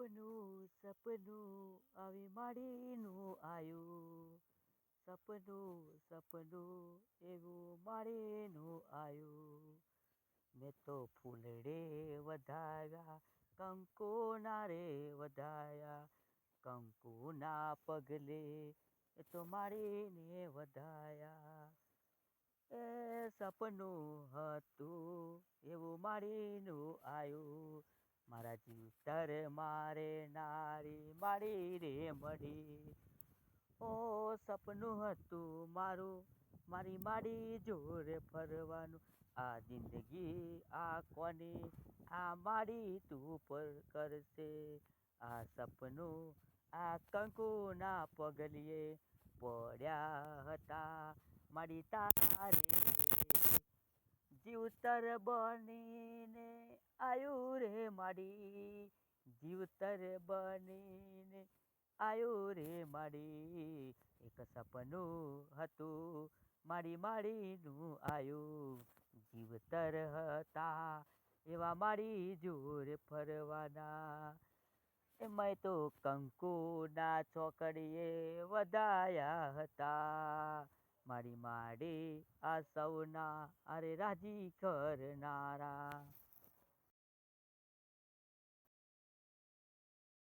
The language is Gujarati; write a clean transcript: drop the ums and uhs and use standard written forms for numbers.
સપનું સપનું આવી માડીનું આયું, સપનું સપનું એવું માડીનું આયું. મેં તો ફૂલડે વધાવ્યા, કંકુના રે વધાયા, કંકુના પગલે એ તો માડીને વધાયા. એ સપનું હતું એવું માડીનું આયું, મારા જીવતર મારે નારી માડી રે મળી. ઓ સપનું હતું મારું મારી માડી જોડે ફરવાનું, આ જિંદગી આ કોની આ માડી તું પર કરશે. આ સપનું આ કંકુના પગલીએ પડ્યા હતા માડી તારે. જીવતર બનીને આયુ રે માડી, જીવતર બનીને આયુ રે માડી. એક સપનું હતું મારી માડીનું આયું, જીવતર હતા એવા માડી જોડે ફરવાના. એમાંય તો કંકુના ચોકડીએ વધાયા હતા, મારી માડી આ સૌના અરે રાજી કરનારા.